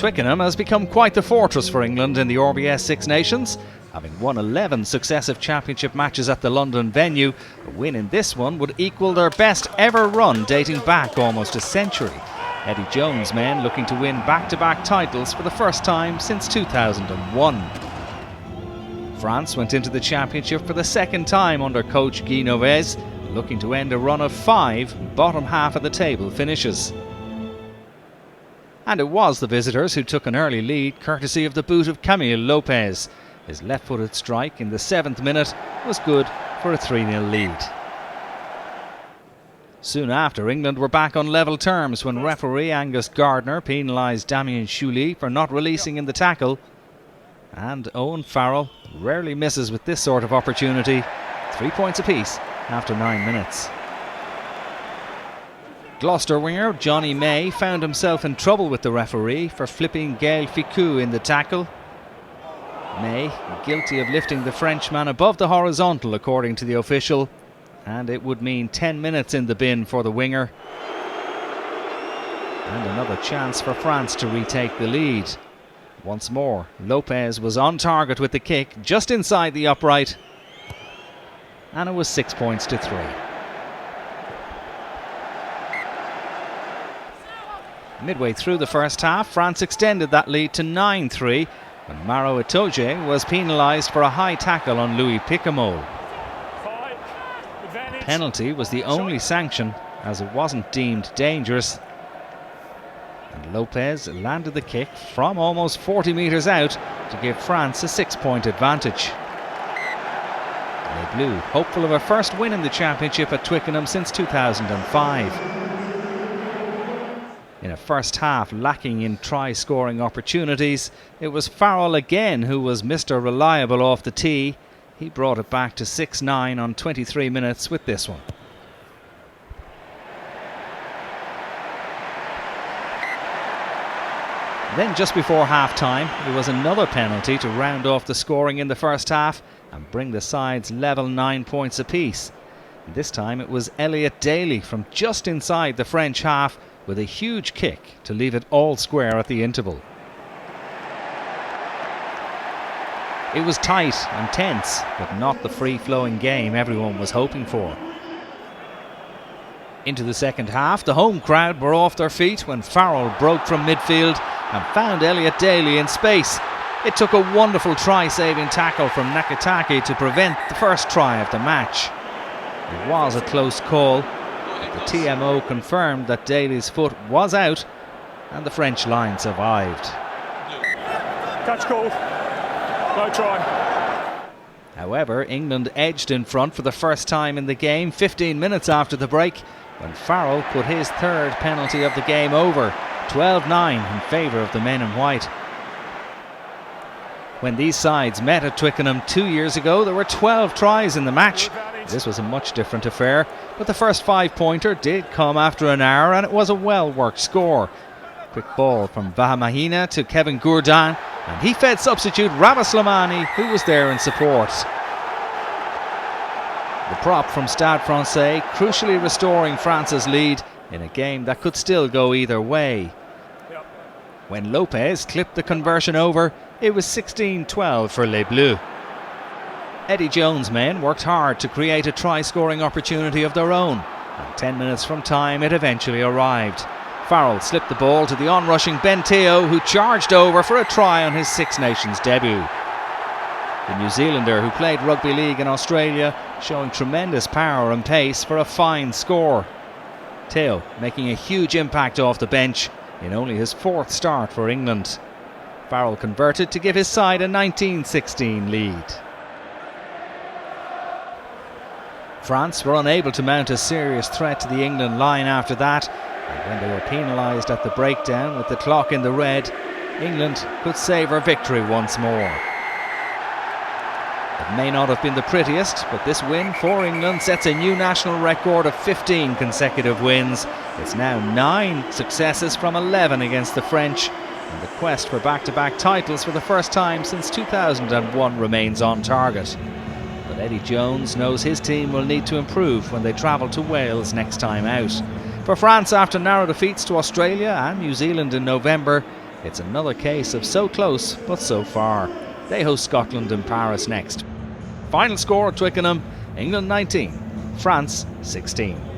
Twickenham has become quite the fortress for England in the RBS Six Nations. Having won 11 successive championship matches at the London venue, a win in this one would equal their best ever run dating back almost a century. Eddie Jones' men looking to win back-to-back titles for the first time since 2001. France went into the championship for the second time under coach Guy Novez, looking to end a run of 5 bottom half of the table finishes. And it was the visitors who took an early lead courtesy of the boot of Camille Lopez. His left-footed strike in the 7th minute was good for a 3-0 lead. Soon after, England were back on level terms when referee Angus Gardner penalised Damien Chouli for not releasing in the tackle. And Owen Farrell rarely misses with this sort of opportunity. 3 points apiece after 9 minutes. Gloucester winger Jonny May found himself in trouble with the referee for flipping Gaël Fickou in the tackle. May guilty of lifting the Frenchman above the horizontal according to the official, and it would mean 10 minutes in the bin for the winger. And another chance for France to retake the lead. Once more, Lopez was on target with the kick just inside the upright, and it was 6 points to 3. Midway through the first half, France extended that lead to 9-3 when Maro Itoje was penalised for a high tackle on Louis Picamol. A penalty was the only sanction as it wasn't deemed dangerous, and Lopez landed the kick from almost 40 metres out to give France a 6-point advantage. Les Bleus hopeful of a first win in the championship at Twickenham since 2005. In a first half lacking in try-scoring opportunities, it was Farrell again who was Mr. Reliable off the tee. He brought it back to 6-9 on 23 minutes with this one. Then just before half-time, there was another penalty to round off the scoring in the first half and bring the sides level 9 points apiece. And this time it was Elliot Daly from just inside the French half with a huge kick to leave it all square at the interval. It was tight and tense, but not the free-flowing game everyone was hoping for. Into the second half, the home crowd were off their feet when Farrell broke from midfield and found Elliot Daly in space. It took a wonderful try-saving tackle from Nakaitaci to prevent the first try of the match. It was a close call. The TMO confirmed that Daly's foot was out and the French line survived. Catch called. No try. However, England edged in front for the first time in the game 15 minutes after the break when Farrell put his third penalty of the game over, 12-9 in favour of the men in white. When these sides met at Twickenham 2 years ago, there were 12 tries in the match. This was a much different affair, but the first 5-pointer did come after an hour and it was a well-worked score. Quick ball from Vahamahina to Kevin Gourdin, and he fed substitute Rabah Slimani, who was there in support. The prop from Stade Francais crucially restoring France's lead in a game that could still go either way. When Lopez clipped the conversion over, it was 16-12 for Les Bleus. Eddie Jones' men worked hard to create a try-scoring opportunity of their own, and 10 minutes from time it eventually arrived. Farrell slipped the ball to the onrushing Ben Teo, who charged over for a try on his Six Nations debut. The New Zealander, who played rugby league in Australia, showing tremendous power and pace for a fine score. Teo making a huge impact off the bench in only his 4th start for England. Farrell converted to give his side a 19-16 lead. France were unable to mount a serious threat to the England line after that, and when they were penalised at the breakdown with the clock in the red, England could savour victory once more. It may not have been the prettiest, but this win for England sets a new national record of 15 consecutive wins. It's now 9 successes from 11 against the French, and the quest for back-to-back titles for the first time since 2001 remains on target. But Eddie Jones knows his team will need to improve when they travel to Wales next time out. For France, after narrow defeats to Australia and New Zealand in November, It's another case of so close but so far. They host Scotland in Paris next. Final score at Twickenham, England 19, France 16.